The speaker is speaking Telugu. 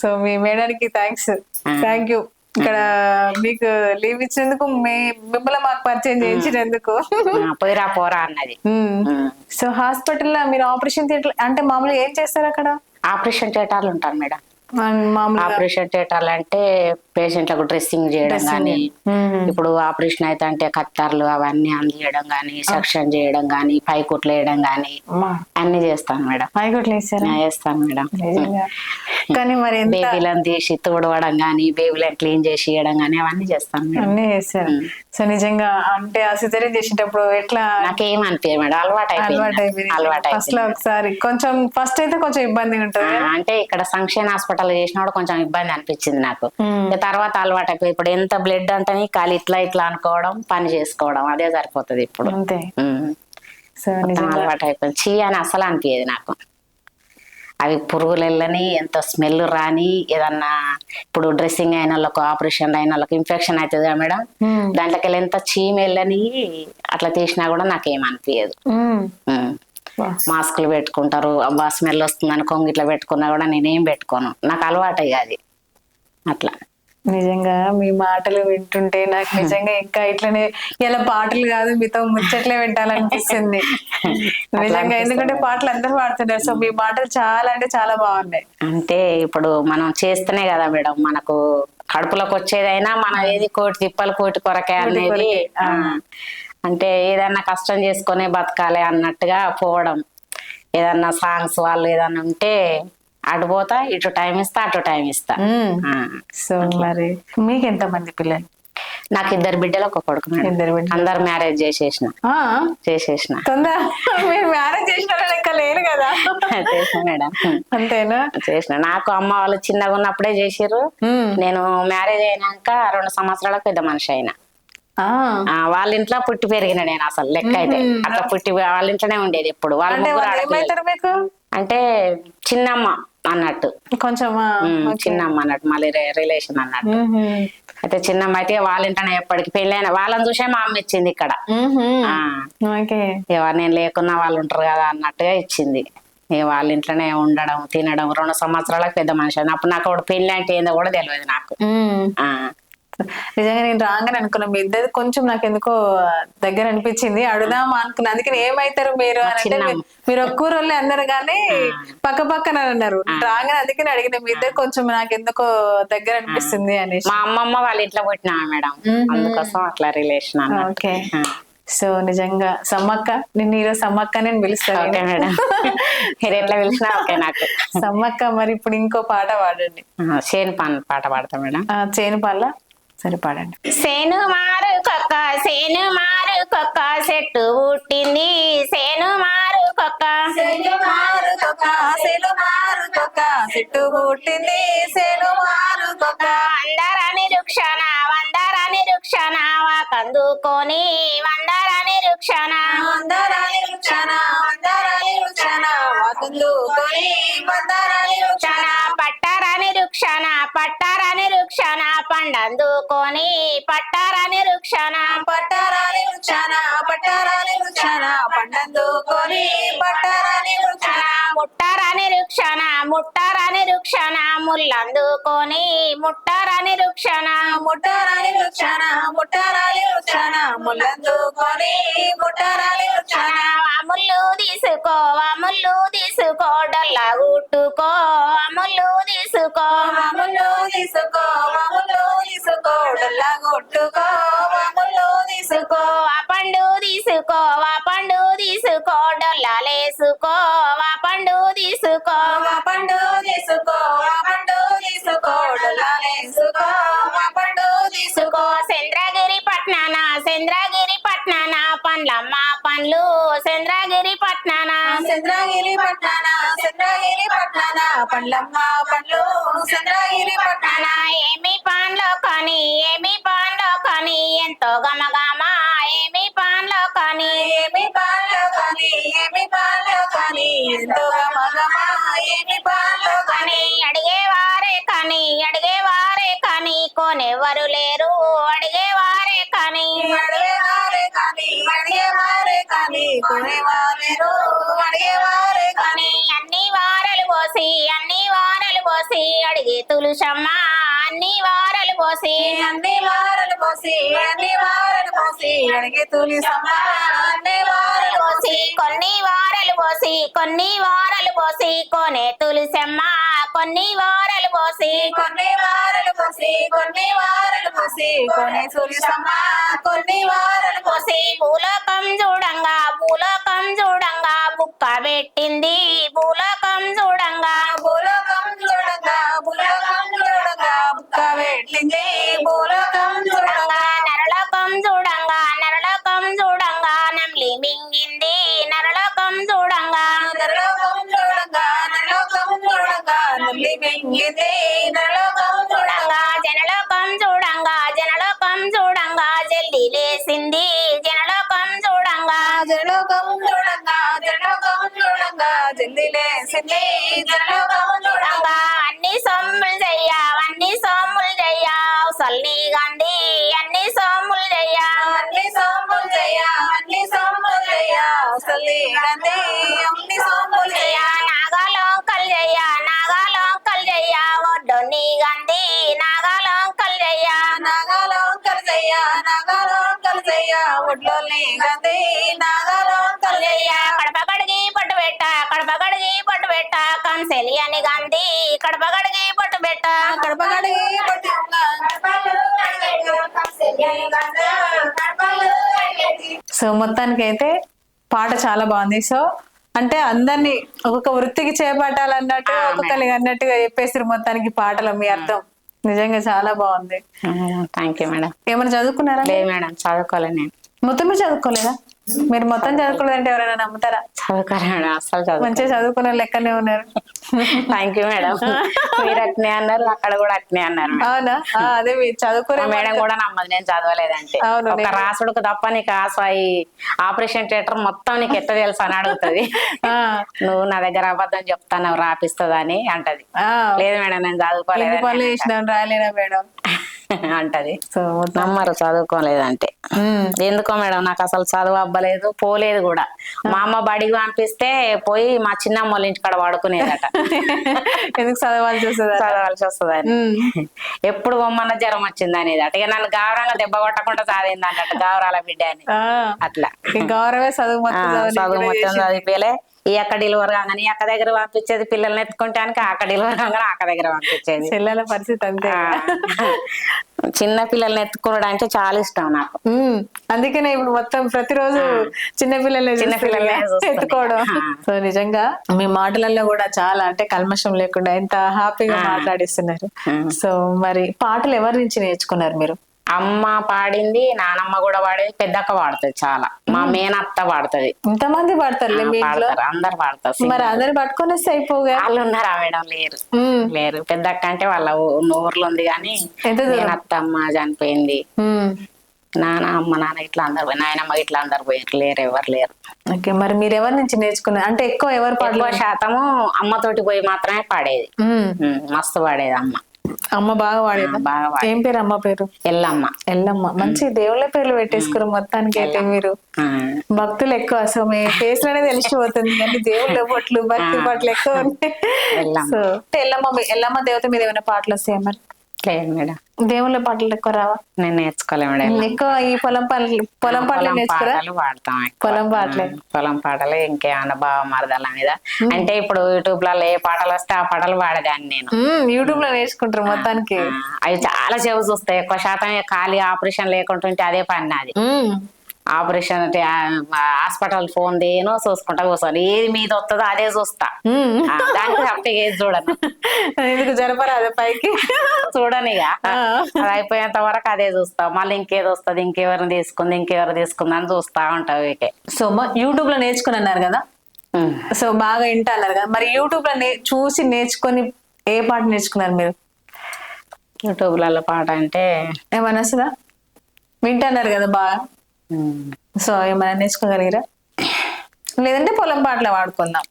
సో మీ మేడానికి థ్యాంక్స్. Thank you. ఇక్కడ మీకు లీవ్ ఇచ్చినందుకు, మిమ్మల్ని మాకు పరిచయం చేయించినందుకు. పోయిరా పోరా అన్నది. సో హాస్పిటల్లో మీరు ఆపరేషన్ థియేటర్ అంటే మామూలుగా ఏం చేస్తారు అక్కడ? ఆపరేషన్ థియేటర్లు ఉంటారు మేడం. మామూలుగా ఆపరేషన్ థియేటర్లు అంటే పేషెంట్లకు డ్రెస్సింగ్ చేయడం గానీ, ఇప్పుడు ఆపరేషన్ అయితే అంటే కత్తర్లు అవన్నీ అందియడం గానీ, సెక్షన్ చేయడం గానీ, పైకుట్లు వేయడం గానీ అన్ని చేస్తాను మేడం. పైకుట్లు వేస్తాను మేడం. కానీ మరి బేబీలను తీసి తుడవడం గానీ, బేబీలను క్లీన్ చేసి ఇవ్వడం గానీ అవన్నీ చేస్తాను మేడం. అన్ని చేస్తారు. సో నిజంగా అంటే ఆ సిజరీన్ చేసేటప్పుడు ఎట్లా? నాకేం అనిపించదు మేడం, అలవాటు అయిపోయింది. ఫస్ట్ లో ఒకసారి కొంచెం ఫస్ట్ అయితే కొంచెం ఇబ్బంది ఉంటుంది. అంటే ఇక్కడ సంక్షేమ హాస్పిటల్ చేసినప్పుడు కొంచెం ఇబ్బంది అనిపించింది నాకు. తర్వాత అలవాటు అయిపోయి ఇప్పుడు ఎంత బ్లడ్ అంటని కాలు ఇట్లా ఇట్లా అనుకోవడం, పని చేసుకోవడం అదే సరిపోతుంది ఇప్పుడు. అంతే. అలవాటు అయిపోయింది. చీ అని అసలు అనిపించేది నాకు. అవి పురుగులు వెళ్ళని, ఎంత స్మెల్ రాని, ఏదన్నా ఇప్పుడు డ్రెస్సింగ్ అయిన వాళ్ళకు, ఆపరేషన్ అయిన వాళ్ళకి ఇన్ఫెక్షన్ అవుతుంది కదా మేడం, దాంట్లోకి వెళ్ళి ఎంత చీమ వెళ్ళని అట్లా తీసినా కూడా నాకేం అనిపించదు. మాస్కులు పెట్టుకుంటారు, అబ్బా స్మెల్ వస్తుందని కొంగు ఇట్లా పెట్టుకున్నా కూడా నేనేం పెట్టుకోను, నాకు అలవాటు అది అట్లా. నిజంగా మీ మాటలు వింటుంటే నాకు నిజంగా ఇంకా ఇట్లనే ఇలా పాటలు కాదు మీతో ముచ్చట్లే వింటాలనిపిస్తుంది నిజంగా. ఎందుకంటే పాటలు అందరూ పాడుతున్నారు. సో మీ మాటలు చాలా అంటే చాలా బాగున్నాయి. అంటే ఇప్పుడు మనం చేస్తేనే కదా మేడం మనకు కడుపులోకి వచ్చేదైనా, మనం ఏది కోటి తిప్పలు కోటి కొరకే అనేది. అంటే ఏదన్నా కష్టం చేసుకునే బతకాలి అన్నట్టుగా పోవడం. ఏదన్నా సాంగ్స్ వాళ్ళు ఏదన్నా ఉంటే అటు పోతా, ఇటు టైం ఇస్తా, అటు టైం ఇస్తా. సో మరి మీకు ఎంత మంది పిల్లలు? నాకు 2 బిడ్డలు, ఒక కొడుకు. అందరు మ్యారేజ్ చేసేసిన. మీరు మ్యారేజ్ చేసిన లెక్క లేరు కదా? చేసిన మేడం. అంతేనా? చేసిన. నాకు అమ్మ వాళ్ళు చిన్నగా ఉన్నప్పుడే చేసిర్రు. నేను మ్యారేజ్ అయినాక 2 సంవత్సరాలకు పెద్ద మనిషి అయినా. వాళ్ళ ఇంట్లో పుట్టి పెరిగిన నేను. అసలు లెక్క అయితే అట్లా పుట్టి వాళ్ళ ఇంట్లోనే ఉండేది ఎప్పుడు. మీకు అంటే చిన్నమ్మ అన్నట్టు, కొంచెం చిన్నమ్మ అన్నట్టు, మళ్ళీ రిలేషన్ అన్నట్టు. అయితే చిన్నమ్మ అయితే వాళ్ళ ఇంట్లోనే ఎప్పటికి పెళ్ళైన వాళ్ళని చూసే మా అమ్మ ఇచ్చింది ఇక్కడ. నేను లేకున్నా వాళ్ళు ఉంటారు కదా అన్నట్టుగా ఇచ్చింది. వాళ్ళ ఇంట్లోనే ఉండడం, తినడం. 2 సంవత్సరాలకు పెద్ద మనిషి అయినా. అప్పుడు నాకు పెళ్లి అంటే ఏందో కూడా తెలియదు నాకు. నిజంగా నేను రాగానే అనుకున్నా మీ ఇద్దరు కొంచెం నాకు ఎందుకో దగ్గర అనిపించింది, అడుగుదామా అనుకున్నా. అందుకని ఏమైతారు మీరు అంటే మీరు ఒక్కూరోళ్ళే అందరు కానీ పక్క పక్కన అన్నారు. రాగానే అందుకని అడిగిన మీ ఇద్దరు కొంచెం నాకు ఎందుకో దగ్గర అనిపిస్తుంది అనేసి. మా అమ్మమ్మ వాళ్ళ ఇంట్లో పుట్టినా మేడం, అందుకోసం అట్లా రిలేషన్. ఓకే. సో నిజంగా సమ్మక్క, నిన్ను ఈరోజు సమ్మక్క నేను పిలుస్తాను మేడం. మీరు ఎట్లా పిలిచినా ఓకే నాకు. సమ్మక్క. మరి ఇప్పుడు ఇంకో పాట పాడండి. చేను పాట పాడతా మేడం. చేను పాల సరే పాడండి. సేను మారు కొక్క, సేను మారు కొక్క, చెట్టు పుట్టింది సేను మారు కొక్క, సేను మారు కొక్క, సేను మారు కొక్క, చెట్టు పుట్టింది సేను మారు కొక్క. అందరని రుక్షణ, వందరని రుక్షణ, కందుకొని వందరని రుక్షణ, వందరని రుక్షణ, వందరని రుక్షణ, కందుకొని వందరని రుక్షణ, పట్టరని రుక్షణ, పట్టరని రుక్షణ, పండందుకొని పట్టరని రుక్షణ, పట్టరని రుక్షణ, పట్టరని రుక్షణ, పండందుకొని పట్టరని రుక్షణ, ముట్టరని రుక్షణ, ముట్టరని రుక్షణ, ముల్లందుకొని ముట్టరని రుక్షణ, ముట్టరని రుక్షణ, ముట్టరని రుక్షణ, ముల్లందుకొని ముట్టరని రుక్షణ. అముళ్ళు తీసుకో, అముళ్ళు తీసుకో, డొల్లా గుట్టుకో, అముళ్ళు తీసుకో, అముళ్ళు తీసుకో, అముళ్ళు తీసుకో, డొల్లా గుట్టుకో, అముళ్ళు తీసుకో. ఆ పండు తీసుకో, ఆ పండు తీసుకో, డొల్లాలేసుకో, ఆ పండు తీసుకో, ఆ పండు తీసుకో, ఆ పండు తీసుకో, డొల్లాలేసుకో, ఆ పండు తీసుకో. చంద్రగిరి పట్నాన, చంద్రగిరి పట్నాన, పండ్లమ్మ పండ్లు చంద్రగిరి పట్నాన, చంద్రగిరి పట్నాన, చంద్రగిరి పట్నాన, పండ్లమ్మ పండ్లు చంద్రగిరి పట్నాన. ఏమి పండ్లో కానీ, ఏమి పండ్లో కానీ, ఎంతో గమగమ, ఏమి పండ్లో కానీ, ఏమి పండ్లో కానీ, ఏమి పండ్లో కానీ, ఎంతో గమగమ, ఏమి పండ్లో కానీ. అడిగేవారే కానీ, అడిగేవారే కానీ, కొనెవరు లేరు, అడిగేవారే కానీ, అడిగేవారే కానీ, అడిగేవారే కానీ, కొనేవారేరు, అడిగేవారే కానీ. అన్ని వారలు పోసి, అన్ని వారలు పోసి, అడిగే తులు తులసమ్మ అన్ని వారలు పోసి అన్ని వారలు పోసి అన్ని వారలు పోసి అడిగే తులసమ్మ అన్ని వారలు పోసి కొన్ని వారలు పోసి కొన్ని వారలు పోసి కోనే తులసమ్మ కొన్ని వారలు పోసి కొన్ని వారలు పోసి కొన్ని వారలు పోసి కొనే తులసమ్మ కొన్ని వారలు పోసి భూలోకం చూడంగా భూలోకం చూడంగా బుక్క పెట్టింది భూలోకం చూడంగా భూలోకం చూడంగా భూలోకం చూడంగా బుక్క పెట్టింది భూలోకం చూడంగా నరలోకం చూడంగా నరలోకం చూడంగా నమ్లి మింగింది నరలోకం చూడంగా నరలోకం చూడంగా నరలోకం చూడంగా నల్లి మింగింది నరలోకం చూడంగా జనలోకం చూడంగా జనలోకం చూడంగా జల్ది లేసింది జనలోకం చూడంగా జనలోకం చూడంగా జనలోకం చూడంగా జల్ది లేసింది జనలోకం చూడంగా అన్ని సొమ్ములు చెయ్యా అన్ని సొమ్ములు చెయ్యా సల్లి గంది అన్ని సొమ్ములు చెయ్యా అన్ని సోములు చేయ అన్ని సోములు చేయ అసలు అన్ని సోములు చేయ నాగాలోకల్ చెయ్యా నాగాలోకల్ చెయ్యా ఒడ్డొని గంది నాగాలోకల్ చెయ్యా నాగాలోకలు చేయ నాగాలోకలు చేయ ఒడ్లోని గంది నాగాలోకలు చేయ కడప కడిగి పట్టు పెట్ట కడప కడిగి పట్టు పెట్ట కంసెలి అని గంది కడప కడిగి పట్టు పెట్ట కడప కడిగి సో మొత్తానికి అయితే పాట చాలా బాగుంది. సో అంటే అందరినీ ఒక్కొక్క వృత్తికి చేపట్టాలన్నట్టు ఒక్కొక్కరికి అన్నట్టుగా చెప్పేసారు మొత్తానికి పాటలో మీ అర్థం. నిజంగా చాలా బాగుంది. Thank you madam. ఏమైనా చదువుకున్నారా? లేదు మేడం, చదువుకోలేదు నేను. మొత్తం మీరు చదువుకోలేదా? మీరు మొత్తం చదువుకోలేదంటే ఎవరైనా నమ్ముతారా? చదువుకోలేదు మేడం, అసలు చదువు. మంచిగా చదువుకున్న లెక్కనే ఉన్నారు. Thank you madam. మీరు అట్నే అన్నారు, అక్కడ కూడా అట్నే అన్నారు. అవునా? అదే మీరు చదువుకునే మేడం కూడా నమ్మదు నేను చదవలేదంటే. అవును, ఒక రాసుడుకు తప్ప నీకు ఈ ఆపరేషన్ థియేటర్ మొత్తం నీకు ఎట్ట తెలుసు అని అడుగుతుంది. నువ్వు నా దగ్గర అబద్ధం చెప్తాను రాపిస్తుందా అని అంటది. లేదు మేడం నేను చదువుకోలేదు పనులు చేసినాం రాలేదా మేడం అంటది. సో నమ్మరు చదువుకోలేదంటే. ఎందుకో మేడం నాకు అసలు చదువు అవ్వలేదు, పోలేదు కూడా. మా అమ్మ బడికి పంపిస్తే పోయి మా చిన్నమ్మ వాళ్ళ ఇంటి కాడ పడుకునేదట. ఎందుకు చదవాల్సి వస్తుంది? చదవాల్సి వస్తుందని. ఎప్పుడు బొమ్మన్న జ్వరం వచ్చింది అనేది అట. ఇక నన్ను గౌరవంగా దెబ్బ కొట్టకుండా చదివింది అన్నట్టు, గౌరవాల బిడ్డ అని. అట్లా గౌరవే చదువు మొత్తం చదివిపోలే. ఈ అక్క డెలివరీ కాగానే ఈ అక్క దగ్గర పంపించేది, పిల్లల్ని ఎత్తుకుంటానికి అక్క డెలివరీ కాగానే అక్క దగ్గర పంపించేది. పిల్లల పరిస్థితి అంతే. చిన్న పిల్లల్ని ఎత్తుకోవడం అంటే చాలా ఇష్టం నాకు. అందుకనే ఇప్పుడు మొత్తం ప్రతిరోజు చిన్న పిల్లల్ని ఎత్తుకోవడం. సో నిజంగా మీ మాటలలో కూడా చాలా అంటే కల్మషం లేకుండా ఎంత హ్యాపీగా మాట్లాడిస్తున్నారు. సో మరి పాటలు ఎవరి నుంచి నేర్చుకున్నారు మీరు? అమ్మ పాడింది, నానమ్మ కూడా పాడేది, పెద్దక్క పాడుతుంది చాలా, మా మేనత్త పాడుతుంది. ఇంతమంది పాడతారు అందరు పాడతారు. మరి అందరు పట్టుకొని వస్తే అయిపోగా. వాళ్ళు ఉన్నారా మేడం? లేరు. పెద్దక్క అంటే వాళ్ళ ఊర్లో ఉంది కానీ మేనత్త అమ్మ చనిపోయింది. అమ్మ నాన్న ఇట్లా అందరు పోయి, నాయనమ్మ ఇట్లా అందరు పోయారు, లేరు, ఎవరు లేరు. ఓకే, మరి మీరు ఎవరి నుంచి నేర్చుకున్నారు? అంటే ఎవరు ఎక్కువ శాతము అమ్మతోటి పోయి మాత్రమే పాడేది. మస్తు పాడేది అమ్మ. అమ్మ బాగా వాడేదా? ఏం పేరు అమ్మ పేరు? ఎల్లమ్మ. ఎల్లమ్మ. మంచి దేవుళ్ళ పేర్లు పెట్టేసుకున్నారు మొత్తానికి అయితే మీరు. భక్తులు ఎక్కువ, సో మీ ఫేస్ లోనే తెలిసిపోతుంది కానీ దేవుళ్ళ పట్లు భక్తి పట్లు ఎక్కువ ఉంటాయి. సో ఎల్లమ్మ దేవత మీద ఏమైనా పాటలు వస్తాయా మరి? లేదు మేడం, దేవుళ్ళ పాటలు ఎక్కువ రావా? నేను నేర్చుకోలే మేడం. ఎక్కువ ఈ పొలం పాటలు నేర్చుకోరా? పాడతాం. పొలం పాటలు ఇంకేమన్నా బావ మరదల మీద. అంటే ఇప్పుడు యూట్యూబ్ లలో ఏ పాటలు వస్తే ఆ పాటలు పాడేదాన్ని నేను. యూట్యూబ్ లో నేర్చుకుంటారు మొత్తానికి. అవి చాలా సేవ చూస్తాయి. ఎక్కువ శాతం ఖాళీ ఆపరేషన్ లేకుంటుంటే అదే పని నాది. ఆపరేషన్ అంటే హాస్పిటల్ ఫోన్ దేనో చూసుకుంటా కూర్చొని ఏది మీద వస్తుందో అదే చూస్తా. దానికి తప్పగా ఏది చూడను. ఎందుకు జరపరాదు పైకి చూడను. ఇక అది అయిపోయేంత వరకు అదే చూస్తా. మళ్ళీ ఇంకేది వస్తుంది, ఇంకెవరిని తీసుకుంది అని చూస్తా ఉంటావు. సో యూట్యూబ్ లో నేర్చుకుని అన్నారు కదా, సో బాగా వింటా అన్నారు కదా, మరి యూట్యూబ్ లో చూసి నేర్చుకొని ఏ పాట నేర్చుకున్నారు మీరు? యూట్యూబ్ లలో పాట అంటే ఏమన్నా వస్తుందా? వింటున్నారు కదా బాగా, సో ఏమైనా నేర్చుకోగలిగిరా? లేదంటే పొలం పాటలు వాడుకుందాం.